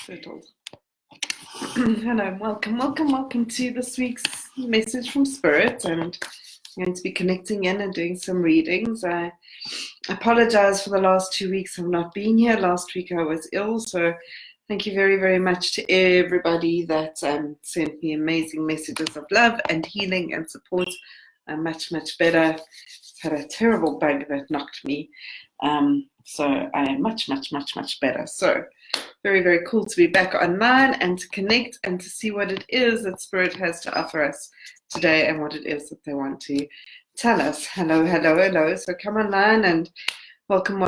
Settled. Hello, welcome to this week's message from Spirit, and I'm going to be connecting in and doing some readings. I apologize for the last 2 weeks of not being here. Last week I was ill, so thank you very, very much to everybody that sent me amazing messages of love and healing and support. I'm much better. Had a terrible bug that knocked me, so I am much better. So very, very cool to be back online and to connect and to see what it is that Spirit has to offer us today and what it is that they want to tell us. Hello. So come online and welcome.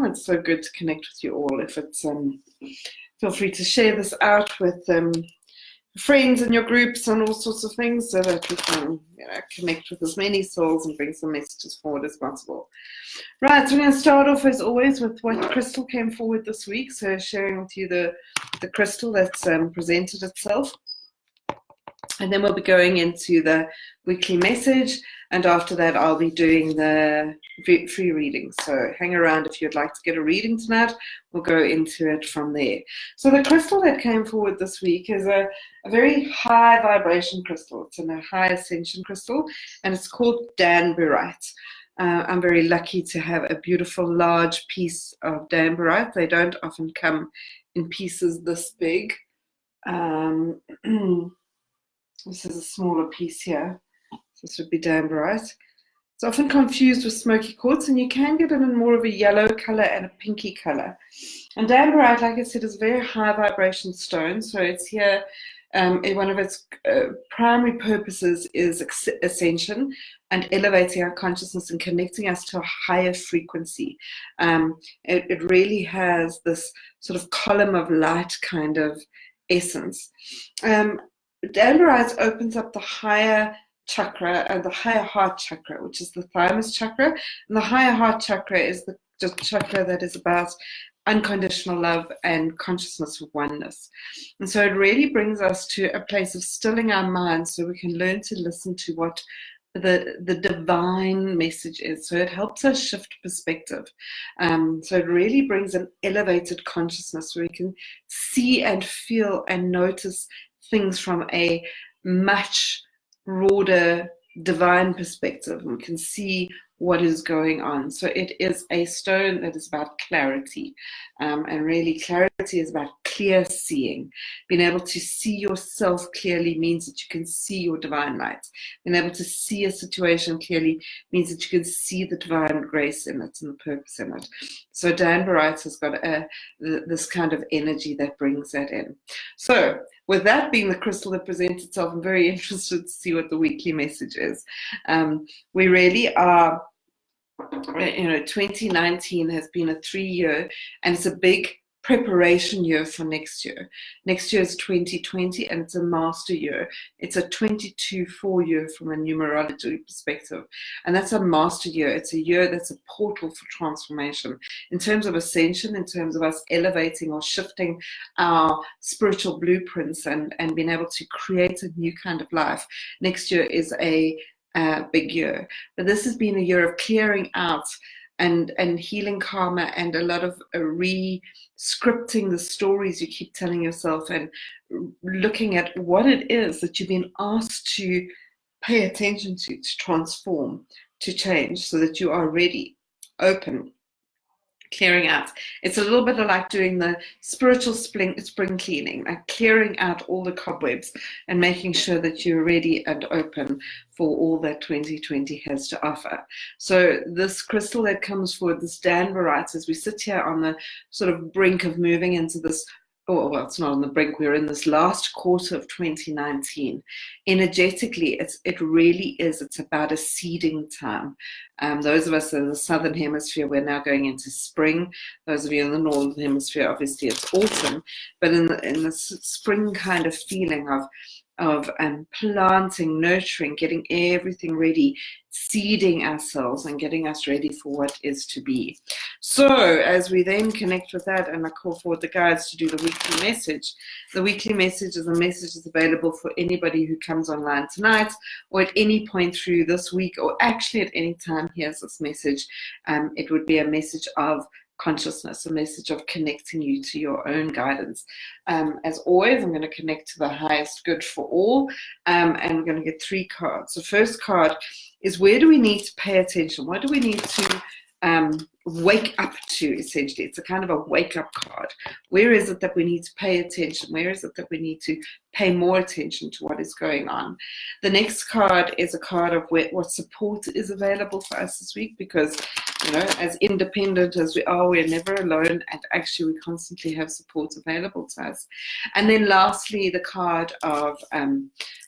It's so good to connect with you all. If it's feel free to share this out with friends in your groups and all sorts of things, so that we can connect with as many souls and bring some messages forward as possible. Right, so we're going to start off as always with what crystal came forward this week. So sharing with you the crystal that's presented itself. And then we'll be going into the weekly message, and after that I'll be doing the free reading. So hang around if you'd like to get a reading tonight. We'll go into it from there. So the crystal that came forward this week is a very high vibration crystal. It's a high ascension crystal, and it's called danburite. I'm very lucky to have a beautiful large piece of danburite. They don't often come in pieces this big. This is a smaller piece here. This would be danburite. It's often confused with smoky quartz, and you can get it in more of a yellow color and a pinky color. And danburite, like I said, is a very high vibration stone. So it's here, one of its primary purposes is ascension and elevating our consciousness and connecting us to a higher frequency. It really has this sort of column of light kind of essence. Danburite opens up the higher chakra and the higher heart chakra, which is the thymus chakra. And the higher heart chakra is the chakra that is about unconditional love and consciousness of oneness. And so it really brings us to a place of stilling our minds so we can learn to listen to what the divine message is. So it helps us shift perspective. So it really brings an elevated consciousness where we can see and feel and notice things from a much broader divine perspective. We can see what is going on. So it is a stone that is about clarity, and really clarity is about clear seeing. Being able to see yourself clearly means that you can see your divine light. Being able to see a situation clearly means that you can see the divine grace in it and the purpose in it. So danburite has got this kind of energy that brings that in. So with that being the crystal that presents itself, I'm very interested to see what the weekly message is. We really are, 2019 has been a 3-year, and it's a big preparation year for next year. Next year is 2020, and it's a master year. It's a 22-4 year from a numerology perspective, and that's a master year. It's a year that's a portal for transformation in terms of ascension, in terms of us elevating or shifting our spiritual blueprints and being able to create a new kind of life. Next year is a big year, but this has been a year of clearing out and healing karma, and a lot of re-scripting the stories you keep telling yourself, and looking at what it is that you've been asked to pay attention to transform, to change, so that you are ready, open, clearing out. It's a little bit like doing the spiritual spring cleaning, like clearing out all the cobwebs and making sure that you're ready and open for all that 2020 has to offer. So this crystal that comes forward, this danburite, as we sit here on the sort of brink of moving into this, well, it's not on the brink, we're in this last quarter of 2019. Energetically, it really is, it's about a seeding time. Those of us in the southern hemisphere, we're now going into spring. Those of you in the northern hemisphere, obviously it's autumn, but in the spring kind of feeling of planting, nurturing, getting everything ready, seeding ourselves and getting us ready for what is to be. So as we then connect with that, and I call forward the guides to do the weekly message. The weekly message is a message that's available for anybody who comes online tonight, or at any point through this week, or actually at any time hears this message. It would be a message of consciousness, a message of connecting you to your own guidance. As always, I'm going to connect to the highest good for all, and we're going to get 3 cards. The first card is, where do we need to pay attention? What do we need to wake up to, essentially? It's a kind of a wake-up card. Where is it that we need to pay attention? Where is it that we need to pay more attention to what is going on? The next card is a card of what support is available for us this week, because, you know, as independent as we are, we're never alone, and actually we constantly have support available to us. And then lastly, the card of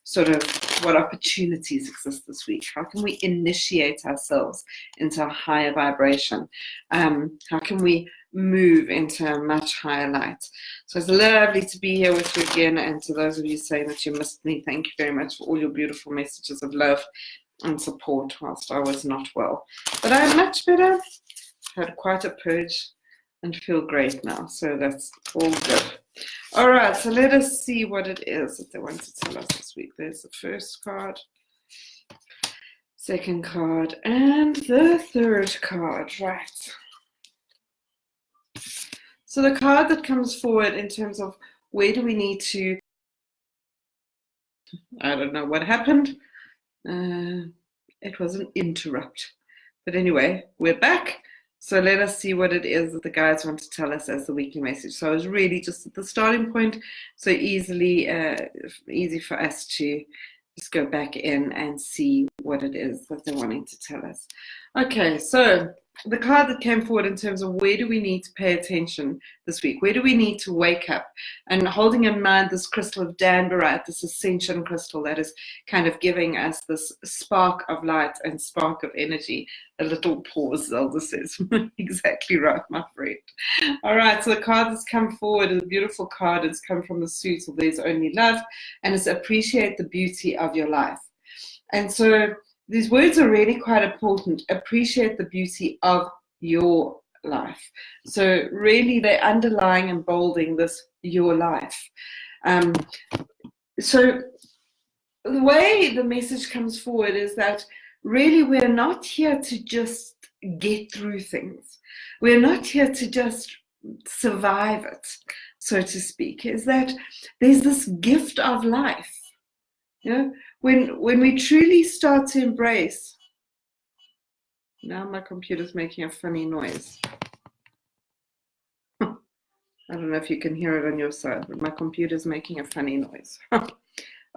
sort of what opportunities exist this week. How can we initiate ourselves into a higher vibration? How can we move into a much higher light? So it's lovely to be here with you again, and to those of you saying that you missed me, thank you very much for all your beautiful messages of love and support whilst I was not well. But I'm much better, had quite a purge, and feel great now, so that's all good. All right, so let us see what it is that they want to tell us this week. There's the first card, second card, and the third card. Right. So the card that comes forward in terms of where do we need to, I don't know what happened. It was an interrupt. But anyway, we're back. So let us see what it is that the guides want to tell us as the weekly message. So I was really just at the starting point, so easy for us to just go back in and see what it is that they're wanting to tell us. Okay, so the card that came forward in terms of where do we need to pay attention this week, where do we need to wake up, and holding in mind this crystal of Danbarite, this ascension crystal that is kind of giving us this spark of light and spark of energy. A little pause, Zelda says. Exactly right, my friend. All right, so the card that's come forward is a beautiful card. It's come from the suit of There's Only Love, and it's appreciate the beauty of your life. And so these words are really quite important. Appreciate the beauty of your life. So really they're underlying and bolding this your life. So the way the message comes forward is that really we're not here to just get through things. We're not here to just survive it, so to speak. Is that there's this gift of life. You know, when we truly start to embrace, now my computer's making a funny noise. I don't know if you can hear it on your side, but my computer's making a funny noise.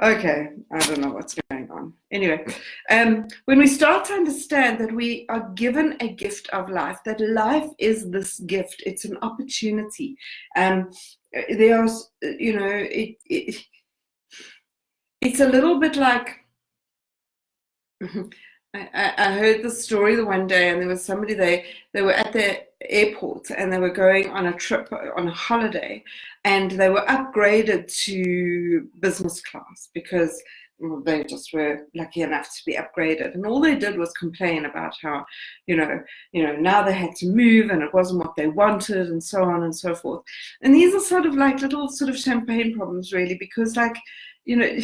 Okay, I don't know what's going on. Anyway, when we start to understand that we are given a gift of life, that life is this gift, it's an opportunity. There's, you know, it's a little bit like, I heard the story the one day, and there was somebody, they were at the airport and they were going on a trip, on a holiday, and they were upgraded to business class because they just were lucky enough to be upgraded. And all they did was complain about how, you know, now they had to move and it wasn't what they wanted, and so on and so forth. And these are sort of like little sort of champagne problems, really, because, like, you know,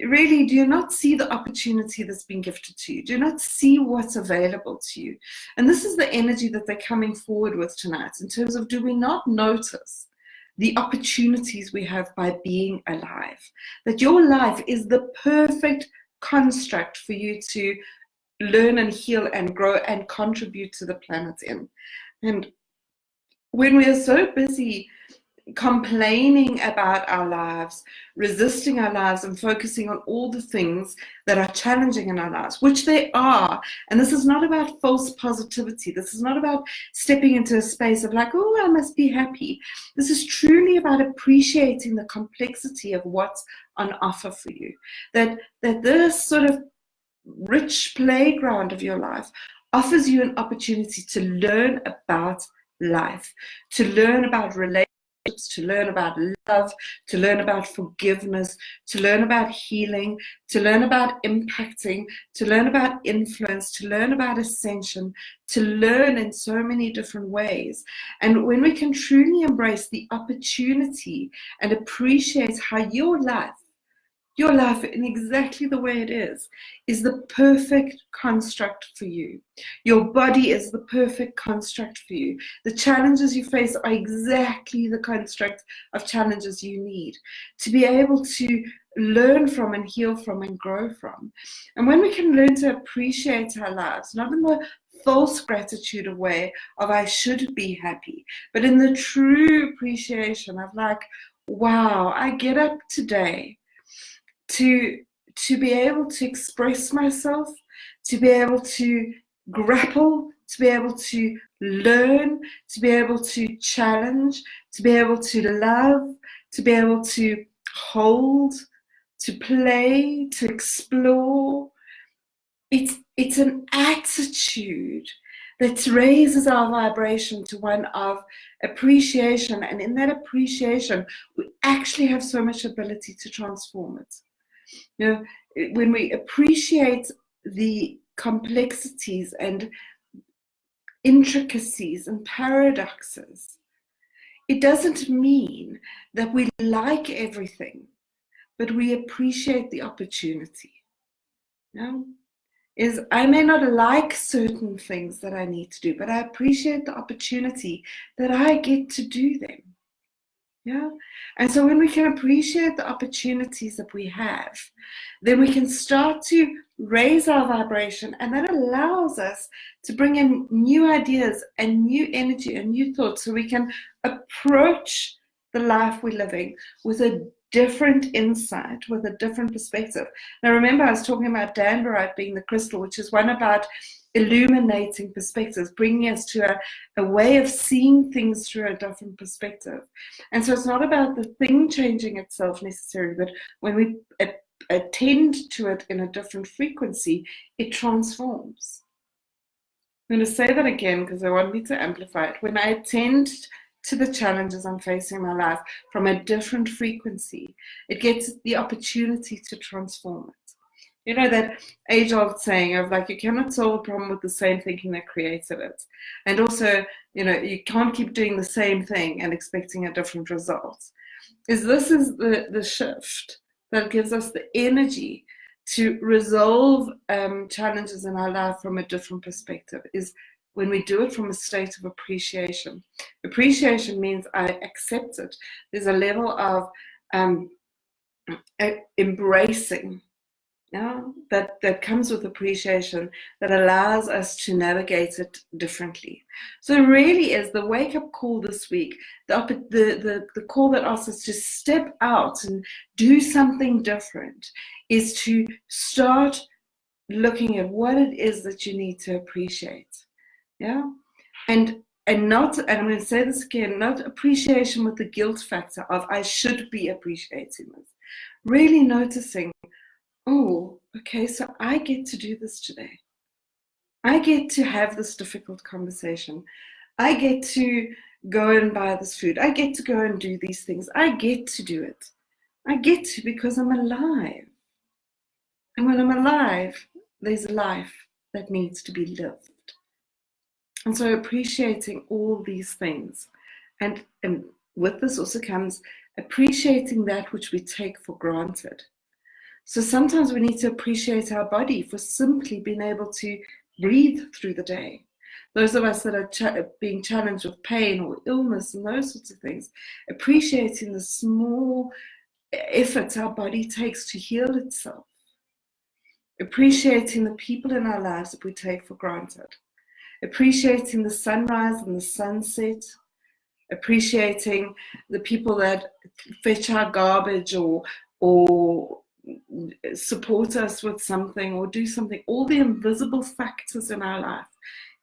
really, do you not see the opportunity that's been gifted to you? Do you not see what's available to you? And this is the energy that they're coming forward with tonight, in terms of, do we not notice the opportunities we have by being alive? That your life is the perfect construct for you to learn and heal and grow and contribute to the planet in. And when we are so busy complaining about our lives, resisting our lives, and focusing on all the things that are challenging in our lives, which they are. And this is not about false positivity. This is not about stepping into a space of like, oh, I must be happy. This is truly about appreciating the complexity of what's on offer for you. That this sort of rich playground of your life offers you an opportunity to learn about life, to learn about relationships, to learn about love, to learn about forgiveness, to learn about healing, to learn about impacting, to learn about influence, to learn about ascension, to learn in so many different ways. And when we can truly embrace the opportunity and appreciate how your life Your life in exactly the way it is the perfect construct for you. Your body is the perfect construct for you. The challenges you face are exactly the construct of challenges you need to be able to learn from and heal from and grow from. And when we can learn to appreciate our lives, not in the false gratitude way of I should be happy, but in the true appreciation of like, wow, I get up today to be able to express myself, to be able to grapple, to be able to learn, to be able to challenge, to be able to love, to be able to hold, to play, to explore. It's an attitude that raises our vibration to one of appreciation, and in that appreciation we actually have so much ability to transform it. You know, when we appreciate the complexities and intricacies and paradoxes, it doesn't mean that we like everything, but we appreciate the opportunity. You know? Is I may not like certain things that I need to do, but I appreciate the opportunity that I get to do them. Yeah. And so when we can appreciate the opportunities that we have, then we can start to raise our vibration, and that allows us to bring in new ideas and new energy and new thoughts, so we can approach the life we're living with a different insight, with a different perspective. Now remember, I was talking about Danbarite being the crystal, which is one about illuminating perspectives, bringing us to a way of seeing things through a different perspective. And so it's not about the thing changing itself necessarily, but when we attend to it in a different frequency, it transforms. I'm going to say that again because I want me to amplify it. When I attend to the challenges I'm facing in my life from a different frequency, it gets the opportunity to transform it. You know, that age-old saying of like, you cannot solve a problem with the same thinking that created it. And also, you know, you can't keep doing the same thing and expecting a different result. This is the shift that gives us the energy to resolve challenges in our life from a different perspective, is when we do it from a state of appreciation. Appreciation means I accept it. There's a level of embracing, that comes with appreciation, that allows us to navigate it differently. So it really is the wake-up call this week, the call that asks us to step out and do something different, is to start looking at what it is that you need to appreciate. Yeah, and not, and I'm going to say this again, not appreciation with the guilt factor of I should be appreciating this. Really noticing, oh, okay, so I get to do this today. I get to have this difficult conversation. I get to go and buy this food. I get to go and do these things. I get to do it. I get to because I'm alive. And when I'm alive, there's a life that needs to be lived. And so appreciating all these things. And with this also comes appreciating that which we take for granted. So sometimes we need to appreciate our body for simply being able to breathe through the day. Those of us that are being challenged with pain or illness and those sorts of things, appreciating the small efforts our body takes to heal itself. Appreciating the people in our lives that we take for granted. Appreciating the sunrise and the sunset. Appreciating the people that fetch our garbage or support us with something or do something. All the invisible factors in our life.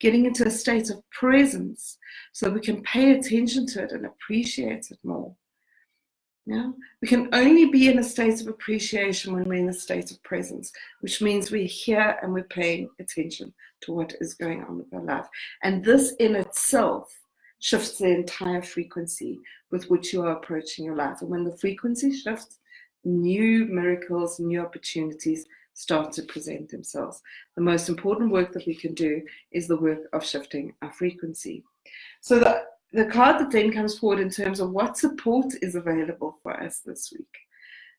Getting into a state of presence so we can pay attention to it and appreciate it more. Yeah? We can only be in a state of appreciation when we're in a state of presence, which means we're here and we're paying attention to what is going on with our life. And this in itself shifts the entire frequency with which you are approaching your life. And when the frequency shifts, new miracles, new opportunities start to present themselves. The most important work that we can do is the work of shifting our frequency. So the card that then comes forward in terms of what support is available for us this week.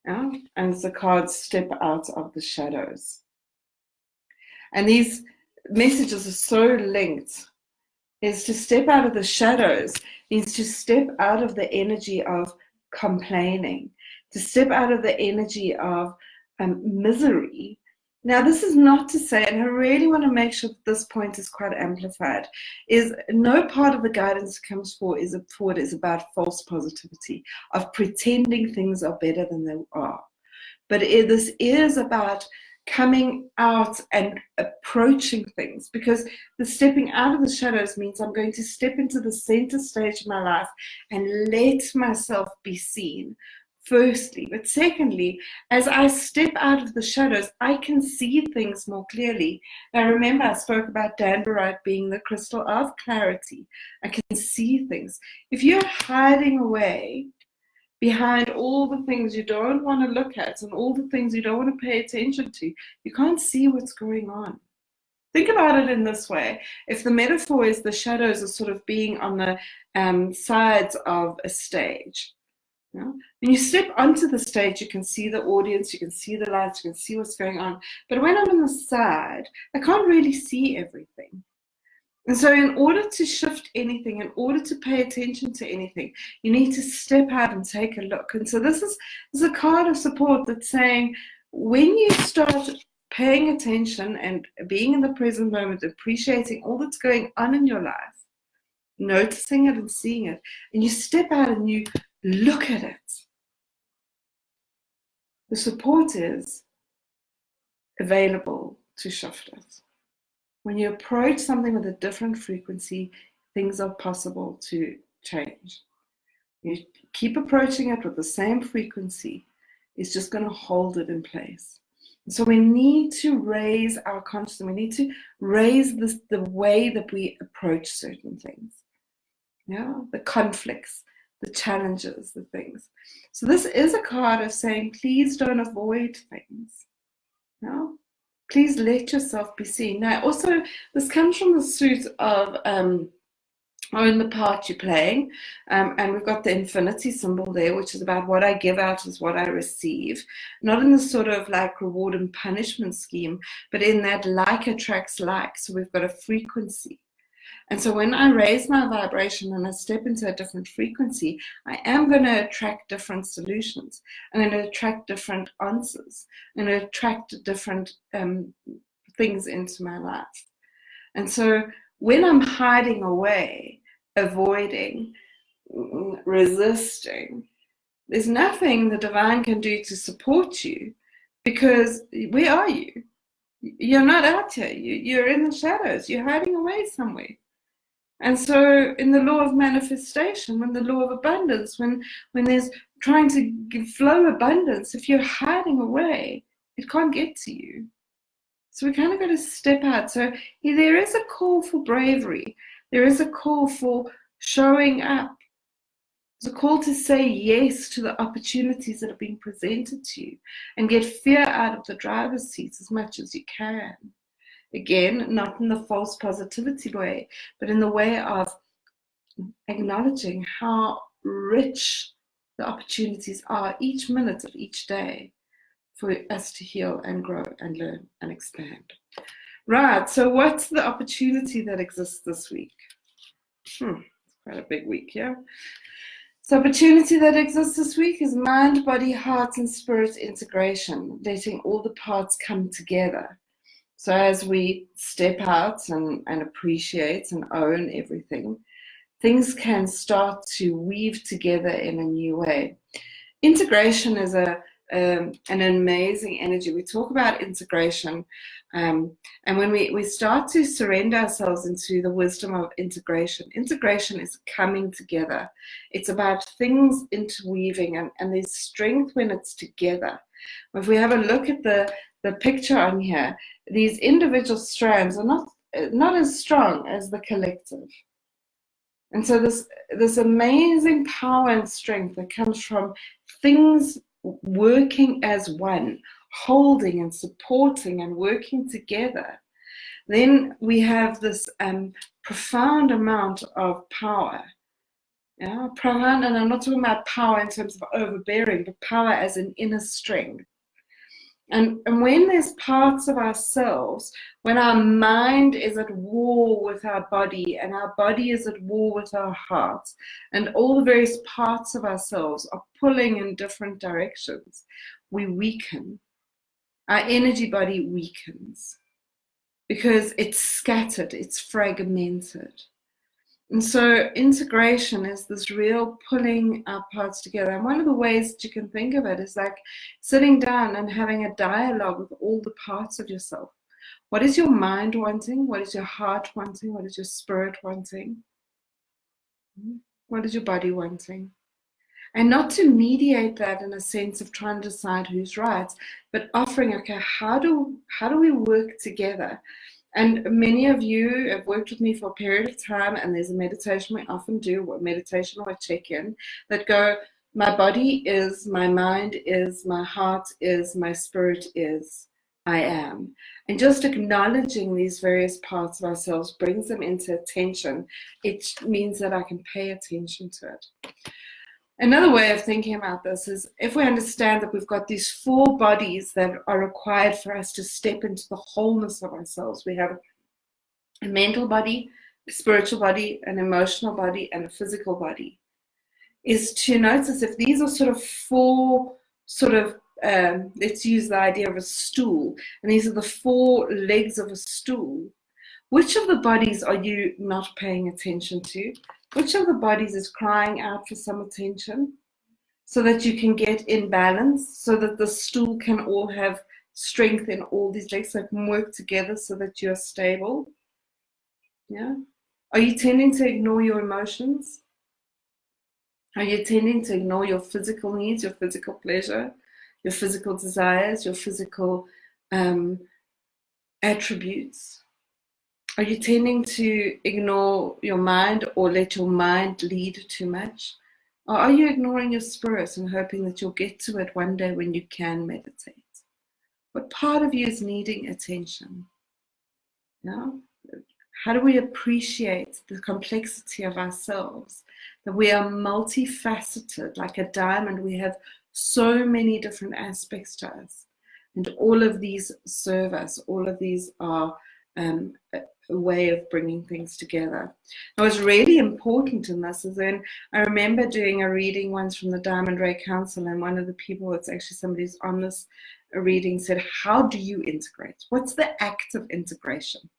Yeah? And it's the card Step Out of the Shadows. And these messages are so linked. Is to step out of the shadows means to step out of the energy of complaining, to step out of the energy of misery. Now, this is not to say, and I really want to make sure that this point is quite amplified, is no part of the guidance that comes forward is about false positivity, of pretending things are better than they are. But this is about coming out and approaching things, because the stepping out of the shadows means I'm going to step into the center stage of my life and let myself be seen, firstly. But secondly, as I step out of the shadows, I can see things more clearly. Now, remember, I spoke about Danbarite being the crystal of clarity. I can see things. If you're hiding away behind all the things you don't want to look at and all the things you don't want to pay attention to, you can't see what's going on. Think about it in this way. If the metaphor is the shadows are sort of being on the sides of a stage, you know? When you step onto the stage, you can see the audience, you can see the lights, you can see what's going on. But when I'm on the side, I can't really see everything. And so in order to shift anything, in order to pay attention to anything, you need to step out and take a look. And so this is a card of support that's saying, when you start paying attention and being in the present moment, appreciating all that's going on in your life, noticing it and seeing it, and you step out and you look at it, the support is available to shift it. When you approach something with a different frequency, things are possible to change. You keep approaching it with the same frequency, it's just going to hold it in place. And so we need to raise our consciousness. We need to raise the way that we approach certain things. Yeah, the conflicts, the challenges, the things. So this is a card of saying, please don't avoid things. Yeah? Please let yourself be seen. Now, also, this comes from the suit of own the part you're playing. And we've got the infinity symbol there, which is about what I give out is what I receive. Not in the sort of like reward and punishment scheme, but in that like attracts like. So we've got a frequency. And so when I raise my vibration and I step into a different frequency, I am going to attract different solutions. I'm going to attract different answers. I'm going to attract different things into my life. And so when I'm hiding away, avoiding, resisting, there's nothing the divine can do to support you, because where are you? You're not out here. You're in the shadows. You're hiding away somewhere. And so in the law of manifestation, when the law of abundance, when there's trying to flow abundance, if you're hiding away, it can't get to you. So we kind of got to step out. So there is a call for bravery. There is a call for showing up. There's a call to say yes to the opportunities that are being presented to you and get fear out of the driver's seat as much as you can. Again, not in the false positivity way, but in the way of acknowledging how rich the opportunities are each minute of each day for us to heal and grow and learn and expand. Right, so what's the opportunity that exists this week? It's quite a big week, yeah? So opportunity that exists this week is mind, body, heart, and spirit integration, letting all the parts come together. So as we step out and appreciate and own everything, things can start to weave together in a new way. Integration is an amazing energy. We talk about integration, and when we start to surrender ourselves into the wisdom of integration, integration is coming together. It's about things interweaving, and there's strength when it's together. If we have a look at the picture on here, these individual strands are not as strong as the collective. And so this amazing power and strength that comes from things working as one, holding and supporting and working together, then we have this profound amount of power. Yeah, profound, and I'm not talking about power in terms of overbearing, but power as an inner strength. And when there's parts of ourselves, when our mind is at war with our body and our body is at war with our heart, and all the various parts of ourselves are pulling in different directions, we weaken. Our energy body weakens because it's scattered, it's fragmented. And so integration is this real pulling our parts together. And one of the ways that you can think of it is like sitting down and having a dialogue with all the parts of yourself. What is your mind wanting? What is your heart wanting? What is your spirit wanting? What is your body wanting? And not to mediate that in a sense of trying to decide who's right, but offering, okay, how do we work together? And many of you have worked with me for a period of time, and there's a meditation we often do, a meditation or a check-in, that go, my body is, my mind is, my heart is, my spirit is, I am. And just acknowledging these various parts of ourselves brings them into attention. It means that I can pay attention to it. Another way of thinking about this is if we understand that we've got these 4 bodies that are required for us to step into the wholeness of ourselves. We have a mental body, a spiritual body, an emotional body, and a physical body. Is to notice if these are sort of 4 sort of, let's use the idea of a stool, and these are the 4 legs of a stool. Which of the bodies are you not paying attention to? Which of the bodies is crying out for some attention so that you can get in balance, so that the stool can all have strength in all these legs, so it can work together so that you're stable? Yeah. Are you tending to ignore your emotions? Are you tending to ignore your physical needs, your physical pleasure, your physical desires, your physical attributes? Are you tending to ignore your mind or let your mind lead too much? Or are you ignoring your spirit and hoping that you'll get to it one day when you can meditate? What part of you is needing attention? Now, how do we appreciate the complexity of ourselves? That we are multifaceted, like a diamond. We have so many different aspects to us. And all of these serve us. All of these are a way of bringing things together. Now, what's really important in this is then I remember doing a reading once from the Diamond Ray Council, and one of the people, it's actually somebody who's on this reading, said, how do you integrate? What's the act of integration?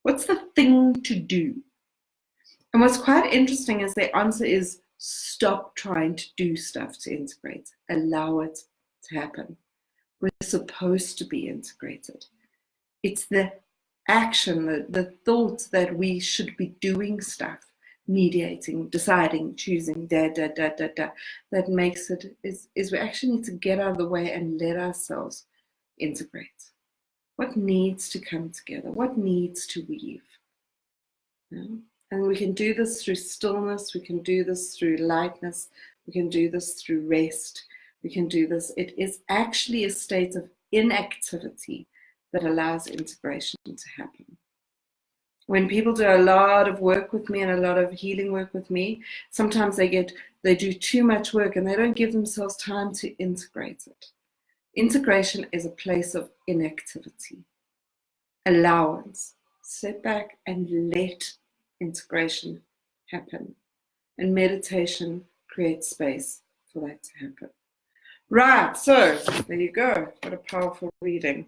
What's the thing to do? And what's quite interesting is the answer is stop trying to do stuff to integrate. Allow it to happen. We're supposed to be integrated. It's the action, the thought that we should be doing stuff, mediating, deciding, choosing, that makes it, is we actually need to get out of the way and let ourselves integrate. What needs to come together? What needs to weave? Yeah? And we can do this through stillness, we can do this through lightness, we can do this through rest, we can do this. It is actually a state of inactivity that allows integration to happen. When people do a lot of work with me and a lot of healing work with me, sometimes they do too much work and they don't give themselves time to integrate it. Integration is a place of inactivity. Allowance. Sit back and let integration happen. And meditation creates space for that to happen. Right, so there you go. What a powerful reading.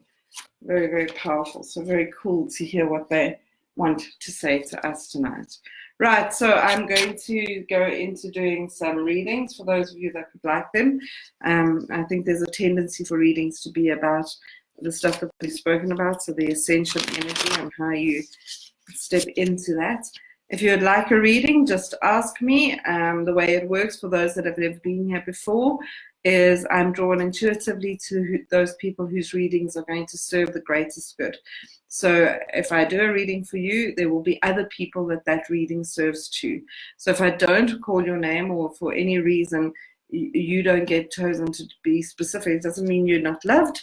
Very, very powerful. So very cool to hear what they want to say to us tonight. Right, so I'm going to go into doing some readings for those of you that would like them. I think there's a tendency for readings to be about the stuff that we've spoken about, so the ascension energy and how you step into that. If you would like a reading, just ask me. The way it works for those that have never been here before is I'm drawn intuitively to those people whose readings are going to serve the greatest good. So if I do a reading for you, there will be other people that reading serves to. So if I don't call your name or for any reason you don't get chosen to be specific, it doesn't mean you're not loved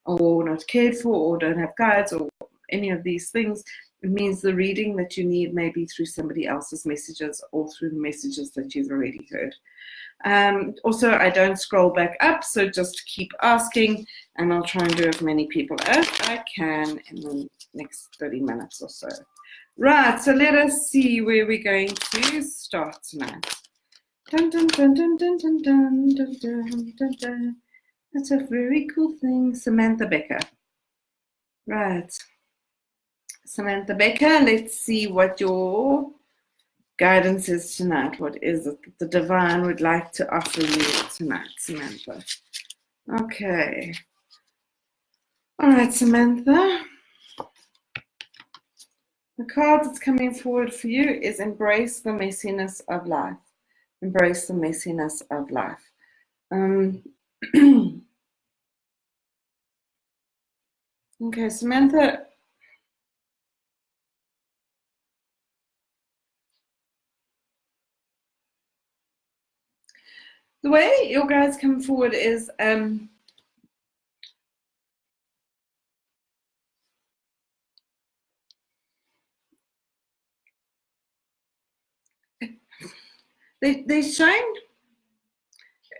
or not cared for or don't have guides or any of these things. It means the reading that you need may be through somebody else's messages or through the messages that you've already heard. Also, I don't scroll back up, so just keep asking, and I'll try and do as many people as I can in the next 30 minutes or so. Right, so let us see where we're going to start tonight. Dun, dun, dun, dun, dun, dun, dun, dun, dun, dun, dun. That's a very cool thing. Samantha Becker. Right. Samantha Becker, let's see what your guidance is tonight. What is it that the divine would like to offer you tonight, Samantha? Okay. All right, Samantha. The card that's coming forward for you is embrace the messiness of life. Embrace the messiness of life. Okay, Samantha. The way your guides come forward is they're showing.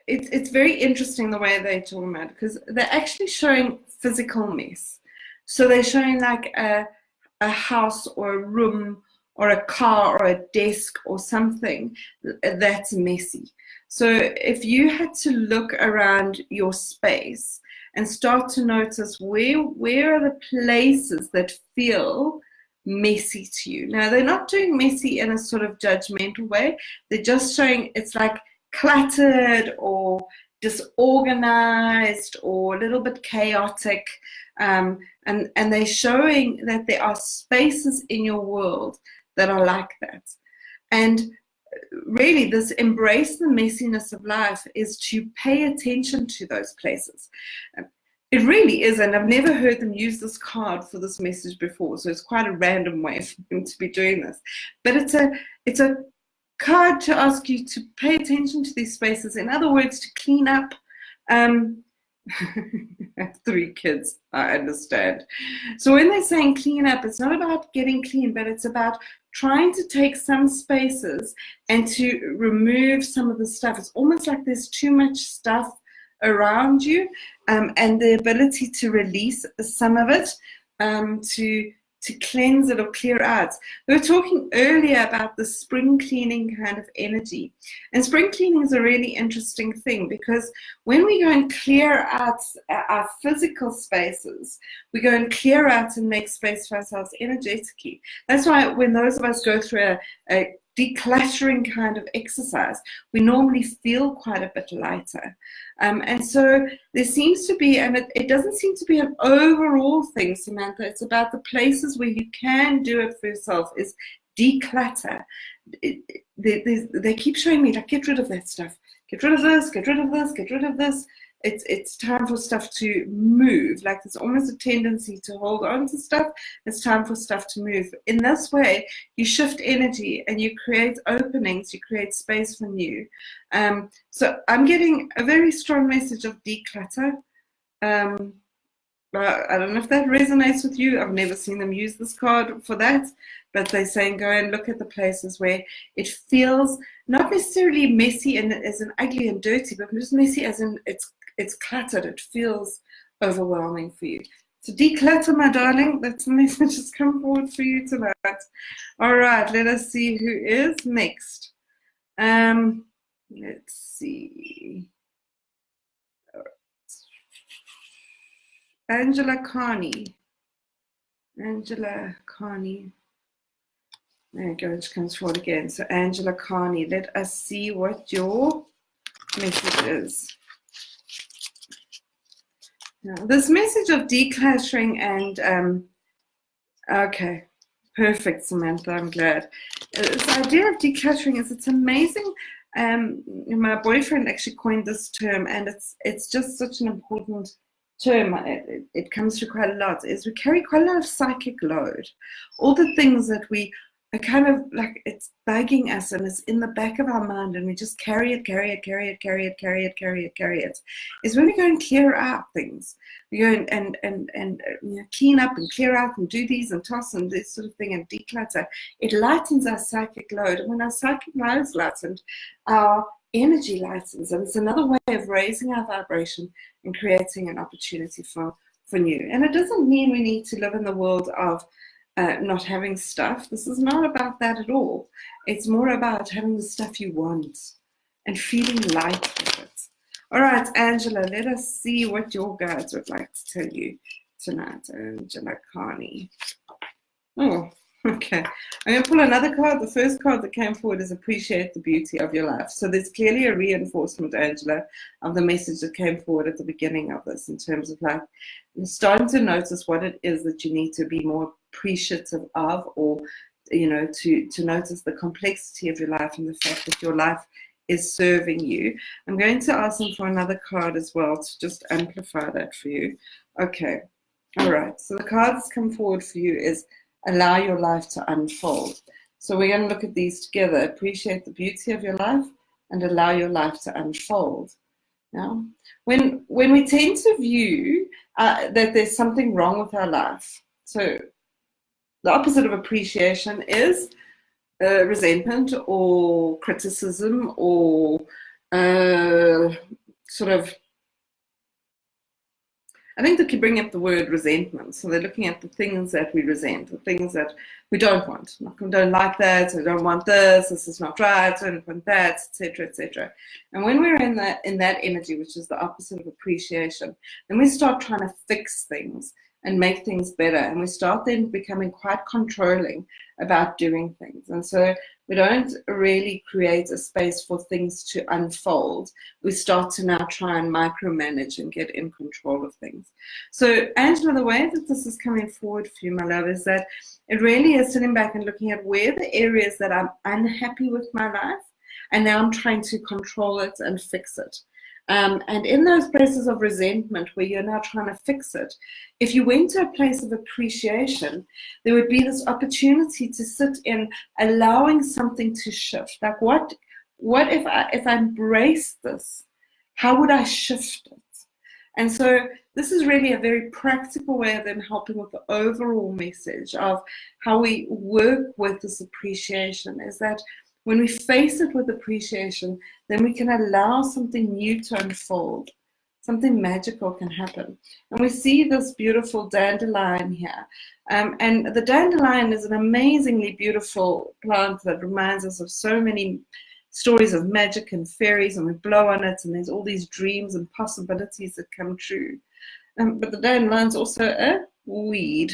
It's very interesting the way they talk about it, because they're actually showing physical mess. So they're showing like a house or a room or a car or a desk or something that's messy. So if you had to look around your space and start to notice where are the places that feel messy to you. Now, they're not doing messy in a sort of judgmental way. They're just showing it's like cluttered or disorganized or a little bit chaotic. And they're showing that there are spaces in your world that are like that. And really, this embrace the messiness of life is to pay attention to those places. It really is, and I've never heard them use this card for this message before, so it's quite a random way for them to be doing this. But it's a card to ask you to pay attention to these spaces. In other words, to clean up. I have 3 kids, I understand. So when they're saying clean up, it's not about getting clean, but it's about trying to take some spaces and to remove some of the stuff. It's almost like there's too much stuff around you, and the ability to release some of it, to cleanse it or clear out. We were talking earlier about the spring cleaning kind of energy. And spring cleaning is a really interesting thing, because when we go and clear out our physical spaces, we go and clear out and make space for ourselves energetically. That's why when those of us go through a decluttering kind of exercise, we normally feel quite a bit lighter. And so there seems to be, and it doesn't seem to be an overall thing, Samantha. It's about the places where you can do it for yourself, is declutter. They keep showing me, like, get rid of that stuff. Get rid of this, get rid of this, get rid of this. It's time for stuff to move. Like, there's almost a tendency to hold on to stuff. It's time for stuff to move. In this way, you shift energy and you create openings, you create space for new. So I'm getting a very strong message of declutter. I don't know if that resonates with you. I've never seen them use this card for that, but they're saying go and look at the places where it feels not necessarily messy and as in ugly and dirty, but just messy as in it's cluttered. It feels overwhelming for you. So declutter, my darling. That's the message that's come forward for you tonight. All right, let us see who is next. Let's see. Angela Carney. Angela Carney. There you go, it comes forward again. So Angela Carney, let us see what your message is. Now, this message of decluttering and, okay, perfect, Samantha, I'm glad. This idea of decluttering is, it's amazing. My boyfriend actually coined this term, and it's just such an important term. It comes through quite a lot, is we carry quite a lot of psychic load. All the things that we a kind of like it's bugging us and it's in the back of our mind and we just carry it, is when we go and clear out things. We go and clean up and clear out and do these and toss and this sort of thing and declutter. It lightens our psychic load. And when our psychic load is lightened, our energy lightens. And it's another way of raising our vibration and creating an opportunity for new. And it doesn't mean we need to live in the world of not having stuff. This is not about that at all. It's more about having the stuff you want and feeling light with it. All right, Angela, let us see what your guides would like to tell you tonight. Angela Carney. Oh, okay. I'm going to pull another card. The first card that came forward is appreciate the beauty of your life. So there's clearly a reinforcement, Angela, of the message that came forward at the beginning of this in terms of like starting to notice what it is that you need to be more appreciative of, or to notice the complexity of your life and the fact that your life is serving you. I'm going to ask them for another card as well to just amplify that for you. Okay, all right, so the card that's come forward for you is allow your life to unfold. So we're going to look at these together. Appreciate the beauty of your life and allow your life to unfold. Now, when we tend to view that there's something wrong with our life, so the opposite of appreciation is resentment or criticism or sort of, I think they could bring up the word resentment. So they're looking at the things that we resent, the things that we don't want. I don't like that, I don't want this is not right, I don't want that, etc., etc. And when we're in that energy, which is the opposite of appreciation, then we start trying to fix things and make things better. And we start then becoming quite controlling about doing things. And so we don't really create a space for things to unfold. We start to now try and micromanage and get in control of things. So, Angela, the way that this is coming forward for you, my love, is that it really is sitting back and looking at where the areas that I'm unhappy with my life, and now I'm trying to control it and fix it. And in those places of resentment where you're now trying to fix it, if you went to a place of appreciation, there would be this opportunity to sit in allowing something to shift. Like what if I embrace this, how would I shift it? And so this is really a very practical way of then helping with the overall message of how we work with this appreciation, is that when we face it with appreciation, then we can allow something new to unfold. Something magical can happen. And we see this beautiful dandelion here. And the dandelion is an amazingly beautiful plant that reminds us of so many stories of magic and fairies, and we blow on it, and there's all these dreams and possibilities that come true. But the dandelion's also a weed.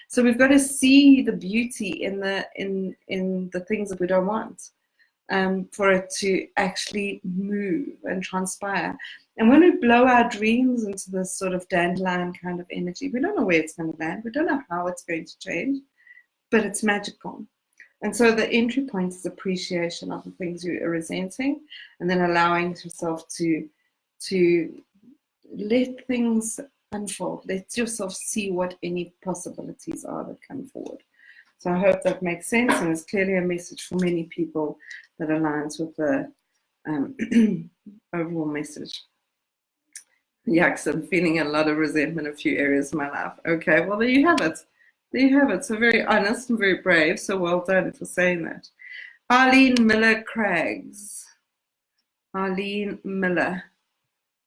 So we've got to see the beauty in the things that we don't want, for it to actually move and transpire. And when we blow our dreams into this sort of dandelion kind of energy, we don't know where it's going to land, we don't know how it's going to change, but it's magical. And so the entry point is appreciation of the things you are resenting, and then allowing yourself to let things unfold. Let yourself see what any possibilities are that come forward. So I hope that makes sense, and it's clearly a message for many people that aligns with the overall message. Yikes, I'm feeling a lot of resentment in a few areas of my life. Okay, well, there you have it. There you have it. So very honest and very brave. So well done for saying that. Arlene Miller-Craggs. Arlene Miller.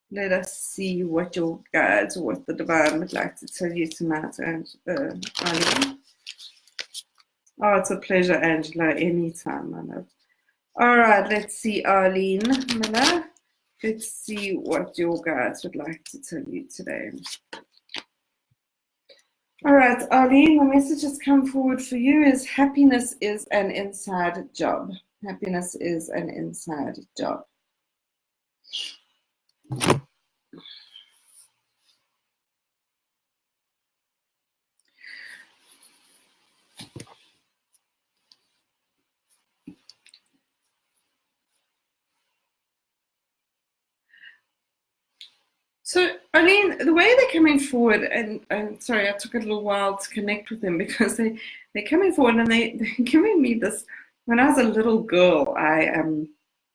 Let us see what your guides or what the divine would like to tell you tonight, Arlene. Oh, it's a pleasure, Angela. Anytime, my love. All right, let's see, Arlene Miller. Let's see what your guides would like to tell you today. All right, Arlene, the message that's come forward for you is happiness is an inside job. Happiness is an inside job. So, Eileen, the way they're coming forward, and sorry, I took a little while to connect with them because they're coming forward and they're giving me this. When I was a little girl, I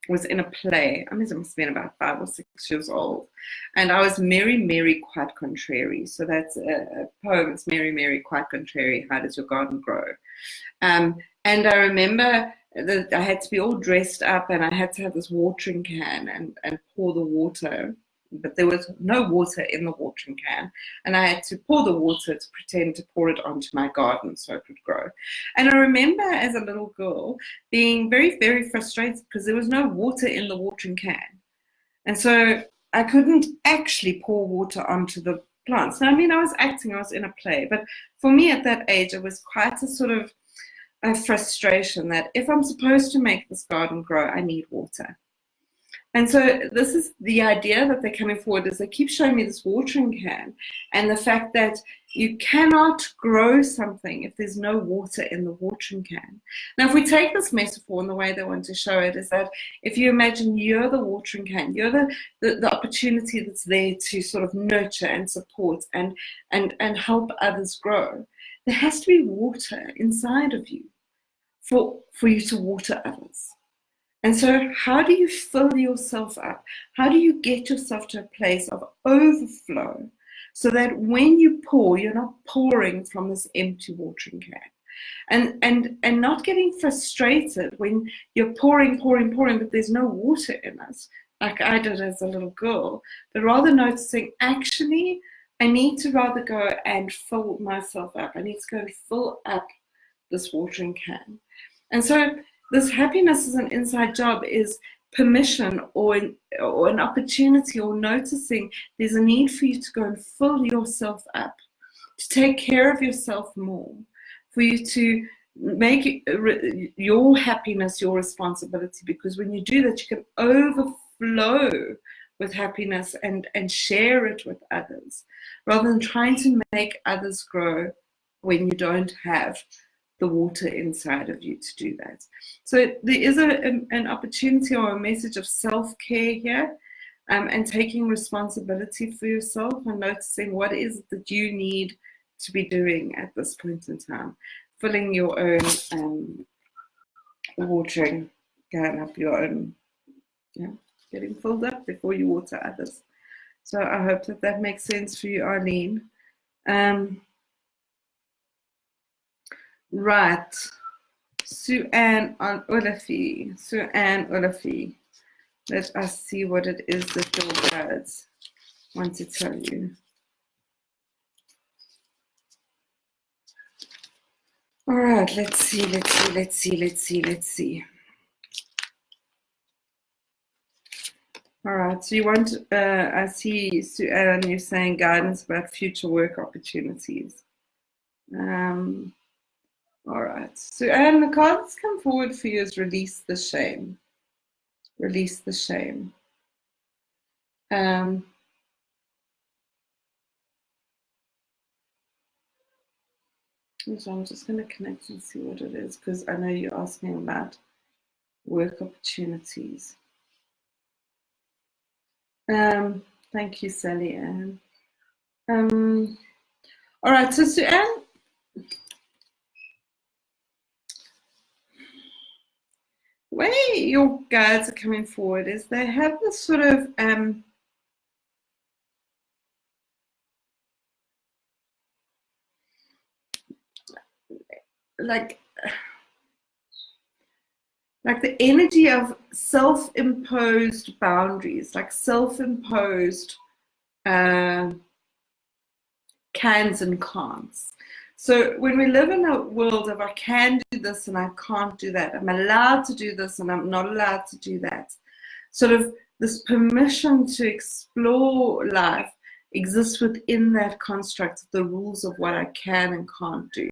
was in a play. I mean, I must have been about 5 or 6 years old, and I was Mary, Mary, quite contrary. So that's a poem. It's Mary, Mary, quite contrary. How does your garden grow? And I remember that I had to be all dressed up, and I had to have this watering can and pour the water. But there was no water in the watering can, and I had to pour the water to pretend to pour it onto my garden so it would grow. And I remember as a little girl being very, very frustrated because there was no water in the watering can. And so I couldn't actually pour water onto the plants. Now, I mean, I was acting, I was in a play, but for me at that age, it was quite a sort of a frustration that if I'm supposed to make this garden grow, I need water. And so this is the idea that they're coming forward is they keep showing me this watering can and the fact that you cannot grow something if there's no water in the watering can. Now, if we take this metaphor and the way they want to show it is that if you imagine you're the watering can, you're the opportunity that's there to sort of nurture and support and help others grow, there has to be water inside of you for you to water others. And so how do you fill yourself up? How do you get yourself to a place of overflow so that when you pour, you're not pouring from this empty watering can? And not getting frustrated when you're pouring, but there's no water in it, like I did as a little girl, but rather noticing, actually, I need to rather go and fill myself up. I need to go and fill up this watering can. And so this happiness as an inside job is permission or an opportunity or noticing there's a need for you to go and fill yourself up, to take care of yourself more, for you to make your happiness your responsibility, because when you do that, you can overflow with happiness and share it with others, rather than trying to make others grow when you don't have the water inside of you to do that. So there is an opportunity or a message of self-care here, and taking responsibility for yourself and noticing what is it that you need to be doing at this point in time. Filling your own watering can up, your own, getting filled up before you water others. So I hope that makes sense for you, Arlene. Right, Sue-Ann Olafi. Let us see what it is that your guides want to tell you. All right, let's see. All right, so you want, I see, Sue-Ann, you're saying guidance about future work opportunities. All right, so the cards come forward for you as release the shame. Release the shame. So I'm just going to connect and see what it is, because I know you're asking about work opportunities. Thank you, Sally Ann. All right, so Sue-Ann, the way your guides are coming forward is they have this sort of like the energy of self-imposed boundaries, like self-imposed cans and can'ts. So when we live in a world of I can do this and I can't do that, I'm allowed to do this and I'm not allowed to do that, sort of this permission to explore life exists within that construct of the rules of what I can and can't do.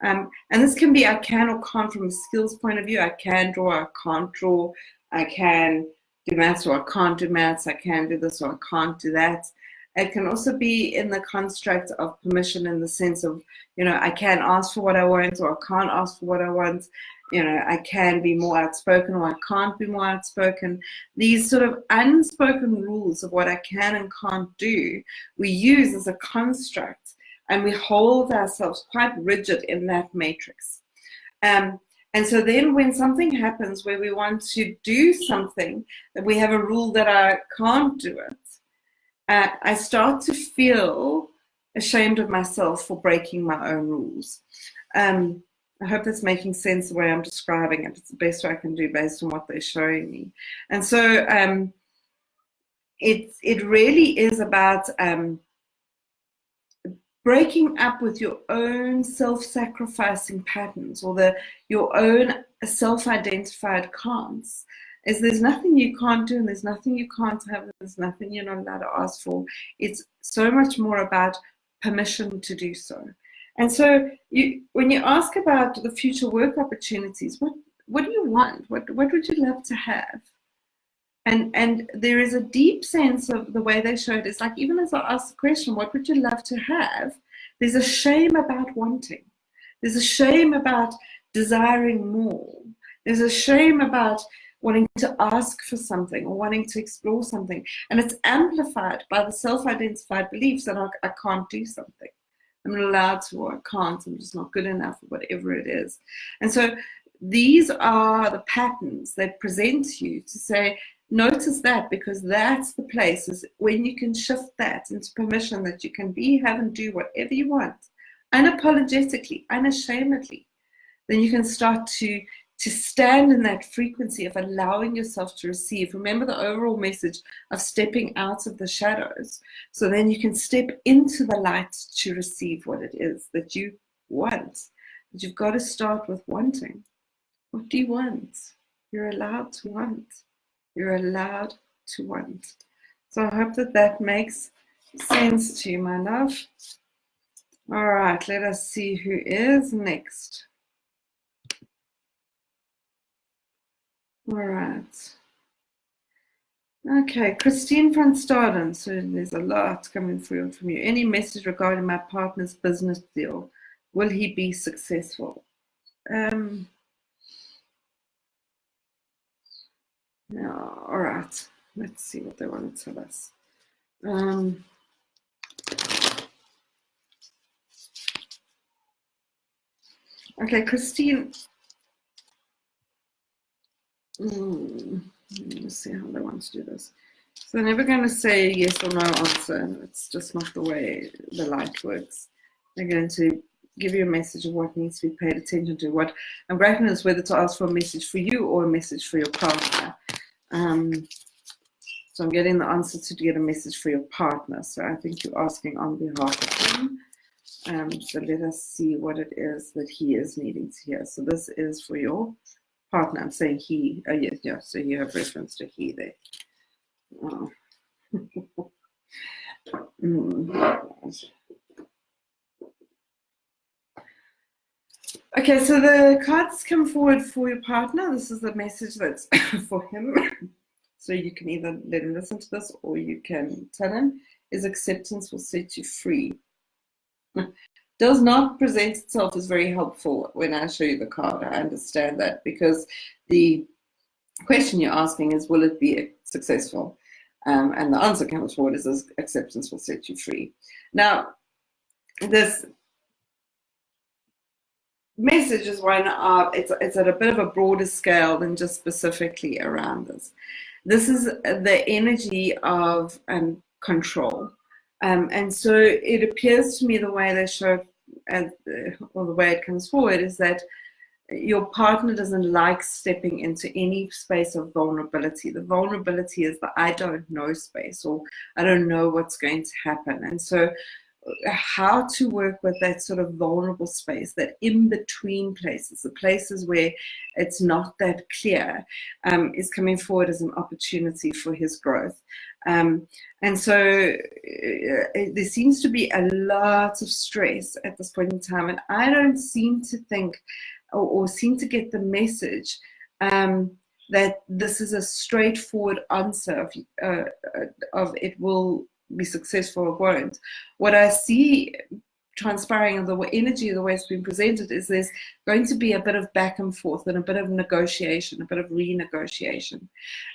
And this can be I can or can't from a skills point of view. I can draw, I can't draw. I can do maths or I can't do maths. I can do this or I can't do that. It can also be in the construct of permission in the sense of, I can ask for what I want or I can't ask for what I want. I can be more outspoken or I can't be more outspoken. These sort of unspoken rules of what I can and can't do, we use as a construct, and we hold ourselves quite rigid in that matrix. And so then when something happens where we want to do something, that we have a rule that I can't do it, I start to feel ashamed of myself for breaking my own rules. I hope that's making sense the way I'm describing it. It's the best I can do based on what they're showing me. And so it really is about breaking up with your own self-sacrificing patterns, or your own self-identified can'ts. There's nothing you can't do, and there's nothing you can't have, there's nothing you're not allowed to ask for. It's so much more about permission to do so. And so when you ask about the future work opportunities, what do you want? What would you love to have? And there is a deep sense of the way they show it. It's like, even as I ask the question, what would you love to have? There's a shame about wanting. There's a shame about desiring more. There's a shame about wanting to ask for something or wanting to explore something. And it's amplified by the self-identified beliefs that I can't do something. I'm not allowed to, or I can't, I'm just not good enough, or whatever it is. And so these are the patterns that present to you to say, notice that, because that's the place is when you can shift that into permission that you can be, have, and do whatever you want, unapologetically, unashamedly. Then you can start to stand in that frequency of allowing yourself to receive. Remember the overall message of stepping out of the shadows. So then you can step into the light to receive what it is that you want. But you've got to start with wanting. What do you want? You're allowed to want. You're allowed to want. So I hope that makes sense to you, my love. All right, let us see who is next. All right. Okay, Christine van Staden. So there's a lot coming through from you. Any message regarding my partner's business deal? Will he be successful? Yeah, all right. Let's see what they want to tell us. Okay, Christine. Let's see how they want to do this. So they're never going to say yes or no answer. It's just not the way the light works. They're going to give you a message of what needs to be paid attention to. What I'm grappling is whether to ask for a message for you or a message for your partner. So I'm getting the answer to get a message for your partner. So I think you're asking on behalf of him. So let us see what it is that he is needing to hear. So this is for your partner. I'm saying he. Oh, yes, yeah. So you have reference to he there. Oh. Okay, so the cards come forward for your partner. This is the message that's for him. So you can either let him listen to this, or you can tell him his acceptance will set you free. Does not present itself as very helpful when I show you the card. I understand that, because the question you're asking is, will it be successful? And the answer comes forward is, acceptance will set you free. Now, this message is one of, it's at a bit of a broader scale than just specifically around this. This is the energy of control. And so it appears to me the way they show, or the way it comes forward, is that your partner doesn't like stepping into any space of vulnerability. The vulnerability is the I don't know space, or I don't know what's going to happen. And so how to work with that sort of vulnerable space, that in-between places, the places where it's not that clear, is coming forward as an opportunity for his growth. And so there seems to be a lot of stress at this point in time, and I don't seem to think or seem to get the message that this is a straightforward answer of it will be successful or won't. What I see transpiring of the energy, the way it's been presented, is there's going to be a bit of back and forth and a bit of negotiation, a bit of renegotiation.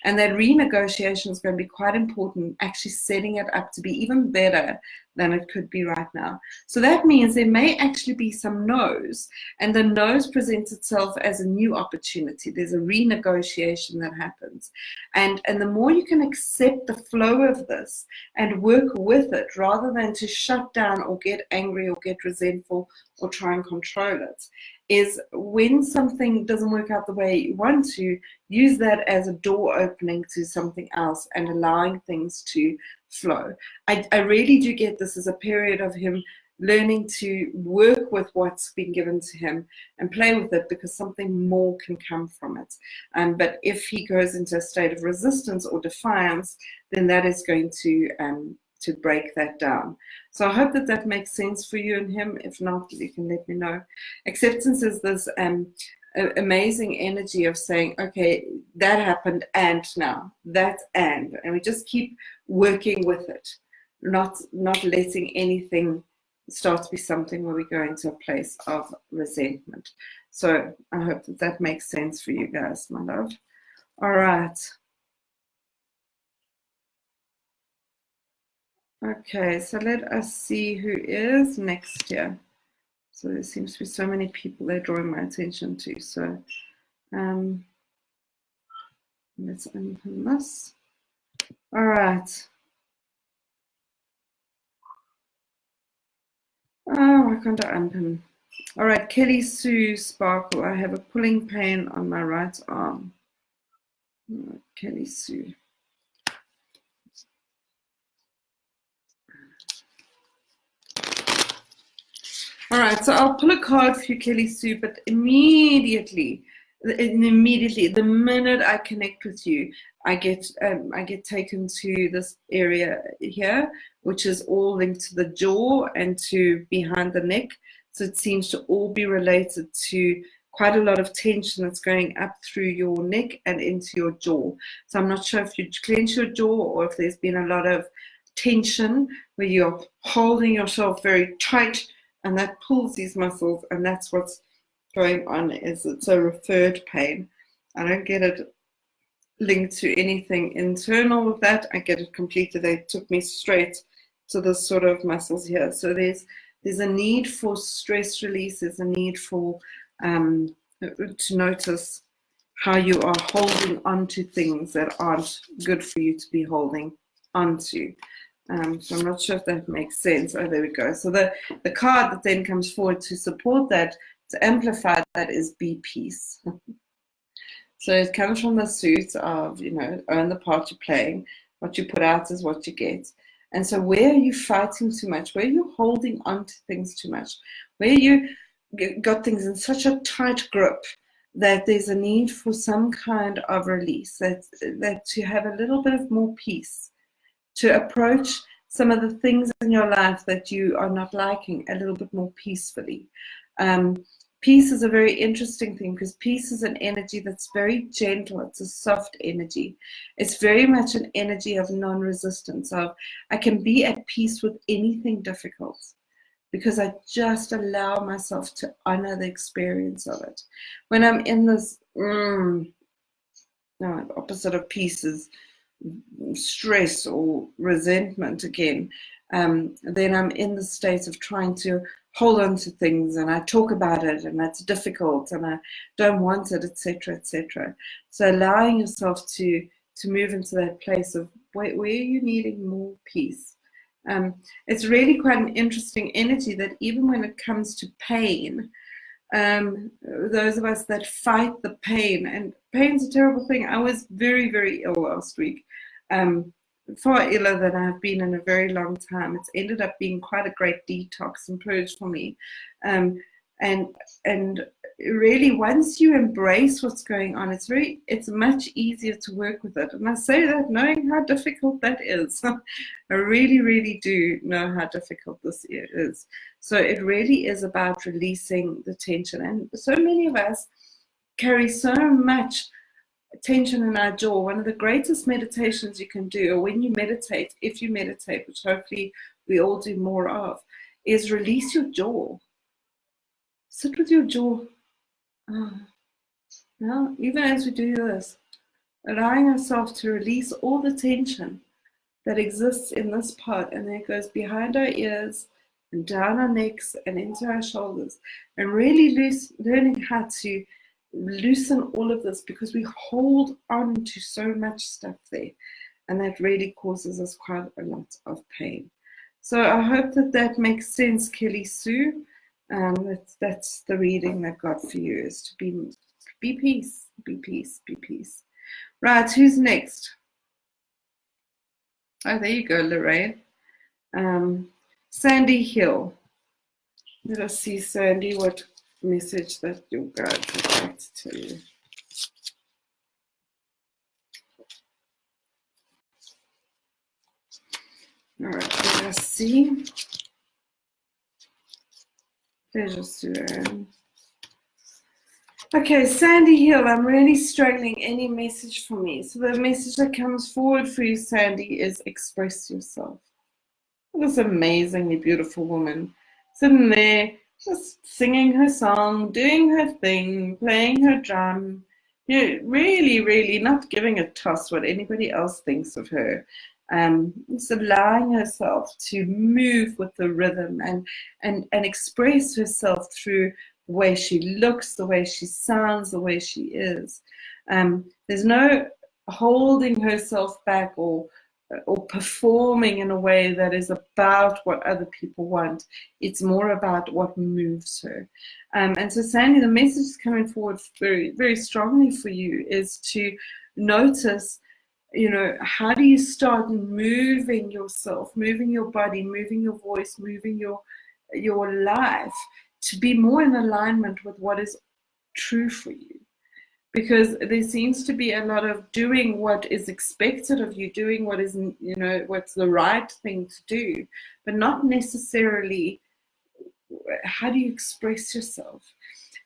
And that renegotiation is going to be quite important, actually setting it up to be even better than it could be right now. So that means there may actually be some no's, and the no's presents itself as a new opportunity. There's a renegotiation that happens. And the more you can accept the flow of this and work with it rather than to shut down or get angry or get resentful or try and control it, is when something doesn't work out the way you want to, use that as a door opening to something else and allowing things to flow. I really do get this as a period of him learning to work with what's been given to him and play with it, because something more can come from it. But if he goes into a state of resistance or defiance, then that is going to break that down. So I hope that that makes sense for you and him. If not, you can let me know. Acceptance is this amazing energy of saying, okay, that happened, and now that's and we just keep working with it, not letting anything start to be something where we go into a place of resentment. So I hope that that makes sense for you guys, my love. All right. Okay, so let us see who is next here. So there seems to be so many people they're drawing my attention to. So let's open this. All right. Oh, why can't I open? All right, Kelly Sue Sparkle. I have a pulling pain on my right arm. Right, Kelly Sue. All right, so I'll pull a card for you, Kelly Sue, but immediately, the minute I connect with you, I get taken to this area here, which is all linked to the jaw and to behind the neck. So it seems to all be related to quite a lot of tension that's going up through your neck and into your jaw. So I'm not sure if you clench your jaw or if there's been a lot of tension where you're holding yourself very tight, and that pulls these muscles, and that's what's going on. Is it's a referred pain. I don't get it linked to anything internal with that. I get it completely. They took me straight to the sort of muscles here. So there's a need for stress release. There's a need for to notice how you are holding onto things that aren't good for you to be holding onto. So I'm not sure if that makes sense. Oh, there we go. So the card that then comes forward to support that, to amplify that, is Be Peace. So it comes from the suit of, own the part you're playing. What you put out is what you get. And so where are you fighting too much? Where are you holding on to things too much? Where you got things in such a tight grip that there's a need for some kind of release, that to have a little bit of more peace, to approach some of the things in your life that you are not liking a little bit more peacefully. Peace is a very interesting thing, because peace is an energy that's very gentle. It's a soft energy. It's very much an energy of non-resistance, of I can be at peace with anything difficult because I just allow myself to honor the experience of it. When I'm in this, the opposite of peace is stress or resentment again, then I'm in the state of trying to hold on to things, and I talk about it, and that's difficult, and I don't want it, etc., etc. So allowing yourself to move into that place of where are you needing more peace. It's really quite an interesting energy that even when it comes to pain, those of us that fight the pain, and pain's a terrible thing. I was very, very ill last week, far iller than I've been in a very long time. It's ended up being quite a great detox and purge for me. And really, once you embrace what's going on, it's much easier to work with it. And I say that knowing how difficult that is. I really, really do know how difficult this is. So it really is about releasing the tension. And so many of us carry so much tension in our jaw. One of the greatest meditations you can do, or when you meditate, if you meditate, which hopefully we all do more of, is release your jaw. Sit with your jaw Now, even as we do this, allowing ourselves to release all the tension that exists in this part, and then it goes behind our ears and down our necks and into our shoulders, and really learning how to loosen all of this, because we hold on to so much stuff there, and that really causes us quite a lot of pain. So I hope that that makes sense, Kelly Sue. That's the reading that God for you, is to be peace, be peace, be peace. Right, who's next? Oh, there you go, Lorraine. Sandy Hill. Let us see, Sandy, what message that your guides would like to tell you. All right, let us see. Pleasure, Suran. Okay, Sandy Hill, I'm really struggling. Any message for me? So the message that comes forward for you, Sandy, is express yourself. This amazingly beautiful woman sitting there, just singing her song, doing her thing, playing her drum, really, really not giving a toss what anybody else thinks of her. Just allowing herself to move with the rhythm and express herself through the way she looks, the way she sounds, the way she is. There's no holding herself back or performing in a way that is about what other people want. It's more about what moves her. And so, Sandy, the message is coming forward very, very strongly for you is to notice, how do you start moving yourself, moving your body, moving your voice, moving your life to be more in alignment with what is true for you. Because there seems to be a lot of doing what is expected of you, doing what is, what's the right thing to do, but not necessarily how do you express yourself.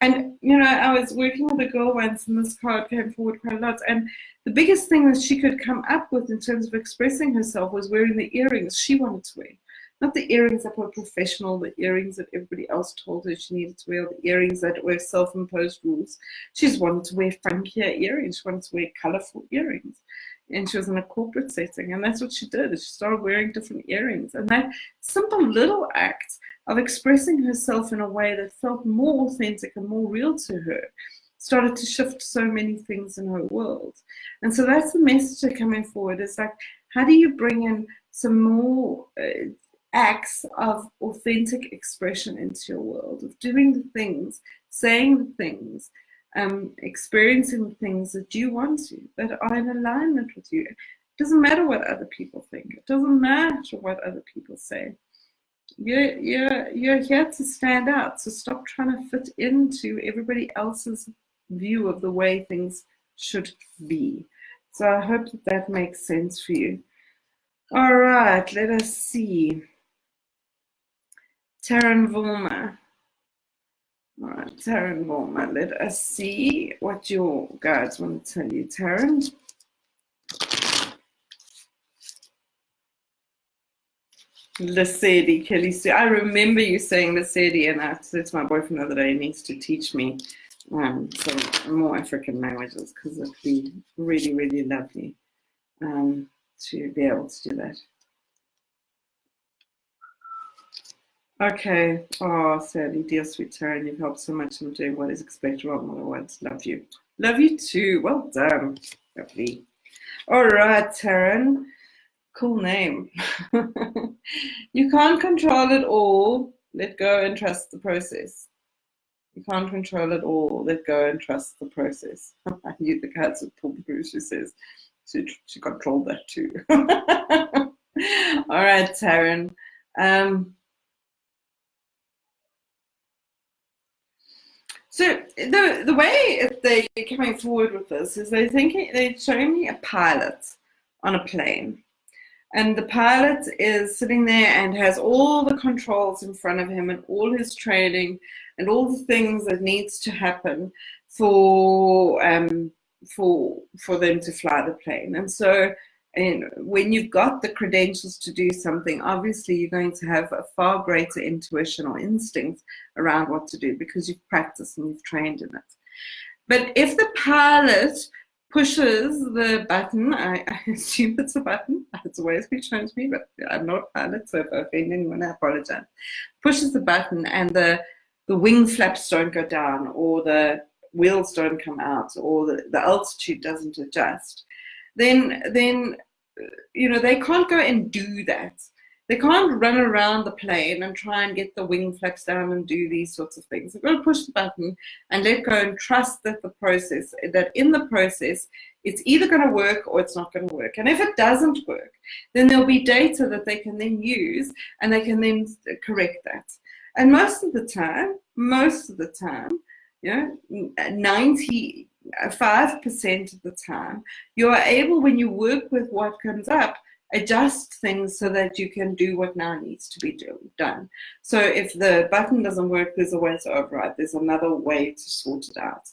And, I was working with a girl once, and this card came forward quite a lot, and the biggest thing that she could come up with in terms of expressing herself was wearing the earrings she wanted to wear. Not the earrings that were professional, the earrings that everybody else told her she needed to wear, the earrings that were self-imposed rules. She just wanted to wear funkier earrings. She wanted to wear colorful earrings. And she was in a corporate setting, and that's what she did. She started wearing different earrings. And that simple little act of expressing herself in a way that felt more authentic and more real to her started to shift so many things in her world. And so that's the message that coming forward, is like, how do you bring in some more acts of authentic expression into your world, of doing the things, saying the things, experiencing the things that you want to, that are in alignment with you. It doesn't matter what other people think. It doesn't matter what other people say. You're here to stand out. So stop trying to fit into everybody else's view of the way things should be. So I hope that makes sense for you. All right, let us see. Taryn Volmer. All right, Taryn Volmer. Let us see what your guides want to tell you, Taryn. Lesedi, Kelly Sue. I remember you saying Lesedi, and I said to my boyfriend the other day, he needs to teach me some more African languages, because it'd be really, really lovely to be able to do that. Okay. Oh, Sally, dear sweet Taryn, you've helped so much. I'm doing what is expected of what I want. Love you. Love you too. Well done. Lovely. All right, Taryn. Cool name. You can't control it all. Let go and trust the process. You can't control it all. Let go and trust the process. I knew the cats would pull through. She says she controlled that too. All right, Taryn. So the way they're coming forward with this is they're showing me a pilot on a plane. And the pilot is sitting there and has all the controls in front of him and all his training and all the things that needs to happen for them to fly the plane. And so when you've got the credentials to do something, obviously you're going to have a far greater intuition or instinct around what to do, because you've practiced and you've trained in it. But if the pilot pushes the button, I assume it's a button, it's always been shown to me, but I'm not a pilot, so if I offend anyone, I apologize. Pushes the button and the wing flaps don't go down, or the wheels don't come out, or the altitude doesn't adjust, then they can't go and do that. They can't run around the plane and try and get the wing flaps down and do these sorts of things. They've got to push the button and let go and trust that in the process, it's either going to work or it's not going to work. And if it doesn't work, then there'll be data that they can then use and they can then correct that. And most of the time, 95% of the time, you are able, when you work with what comes up, adjust things so that you can do what now needs to be done. So if the button doesn't work, there's a way to override. There's another way to sort it out.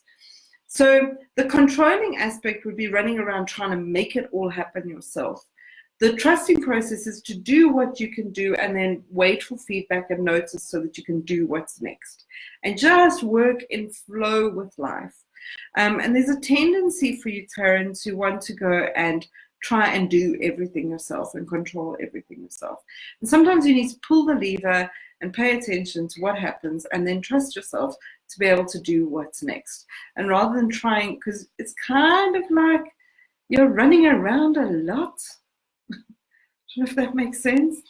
So the controlling aspect would be running around trying to make it all happen yourself. The trusting process is to do what you can do and then wait for feedback and notice so that you can do what's next. And just work in flow with life. And there's a tendency for you, Taryn, to want to go and try and do everything yourself and control everything yourself. And sometimes you need to pull the lever and pay attention to what happens and then trust yourself to be able to do what's next. And rather than trying, because it's kind of like you're running around a lot. I don't know if that makes sense.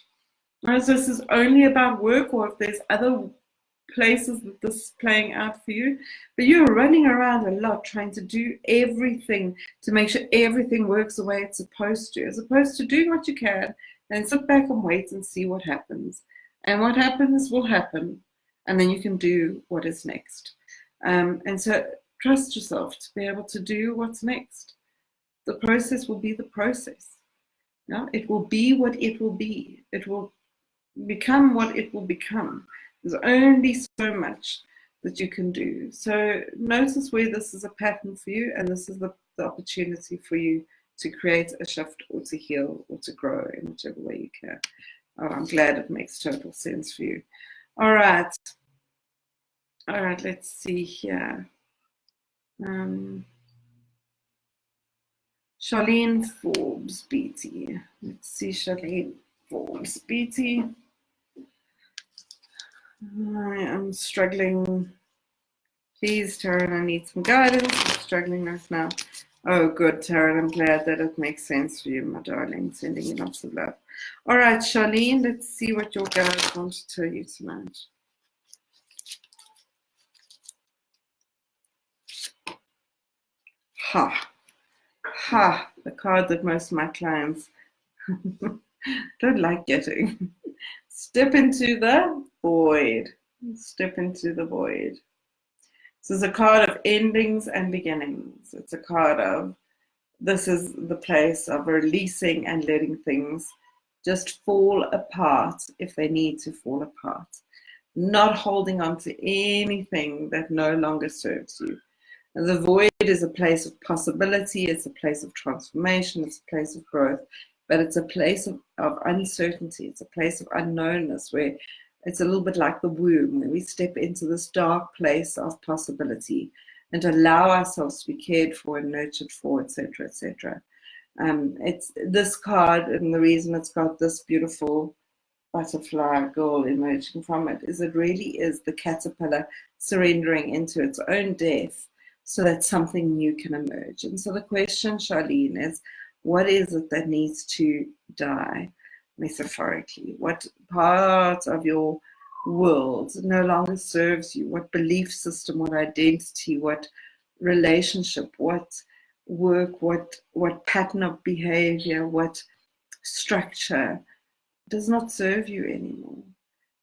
Whereas this is only about work, or if there's other places that this is playing out for you, but you're running around a lot trying to do everything to make sure everything works the way it's supposed to, as opposed to doing what you can and sit back and wait and see what happens. And what happens will happen, and then you can do what is next. And so trust yourself to be able to do what's next. The process will be the process. Yeah? It will be what it will be. It will become what it will become. There's only so much that you can do. So notice where this is a pattern for you, and this is the opportunity for you to create a shift or to heal or to grow in whichever way you can. Oh, I'm glad it makes total sense for you. All right, let's see here. Charlene Forbes, BT. Let's see, Charlene Forbes, BT. I am struggling. Please, Taryn, I need some guidance. I'm struggling right now. Oh, good, Taryn. I'm glad that it makes sense for you, my darling. Sending you lots of love. All right, Charlene, let's see what your guides want to tell you tonight. The card that most of my clients don't like getting. Step into the void. Step into the void. This is a card of endings and beginnings. It's a card of, this is the place of releasing and letting things just fall apart if they need to fall apart. Not holding on to anything that no longer serves you. And the void is a place of possibility, it's a place of transformation, it's a place of growth, but it's a place of uncertainty, it's a place of unknownness, where it's a little bit like the womb, where we step into this dark place of possibility and allow ourselves to be cared for and nurtured for, etc., etc. It's this card, and the reason it's got this beautiful butterfly girl emerging from it is it really is the caterpillar surrendering into its own death so that something new can emerge. And so the question, Charlene, is what is it that needs to die, metaphorically? What part of your world no longer serves you? What belief system, what identity, what relationship, what work, what pattern of behavior, what structure does not serve you anymore?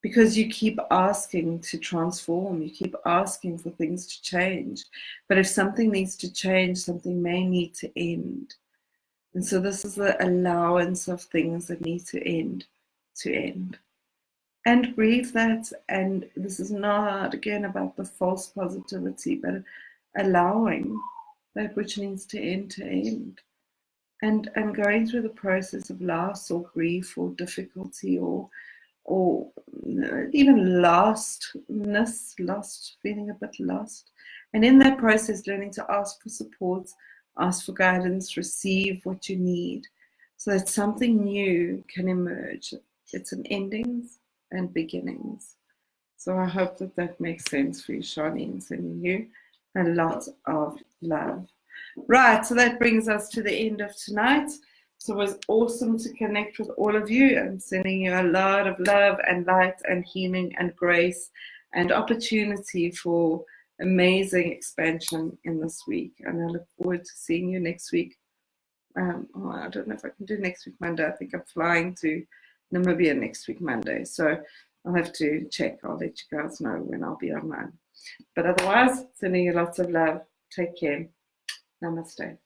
Because you keep asking to transform, you keep asking for things to change. But if something needs to change, something may need to end. And so this is the allowance of things that need to end. And grieve that. And this is not, again, about the false positivity, but allowing that which needs to end. And going through the process of loss or grief or difficulty or even lostness, feeling a bit lost, And in that process, learning to ask for support, ask for guidance, receive what you need, so that something new can emerge. It's an endings and beginnings. So I hope that that makes sense for you, Charlene, sending you a lot of love. Right, so that brings us to the end of tonight. So it was awesome to connect with all of you. I'm sending you a lot of love and light and healing and grace and opportunity for amazing expansion in this week. And I look forward to seeing you next week. I don't know if I can do next week Monday. I think I'm flying to Namibia next week Monday. So I'll have to check. I'll let you guys know when I'll be online. But otherwise, sending you lots of love. Take care. Namaste.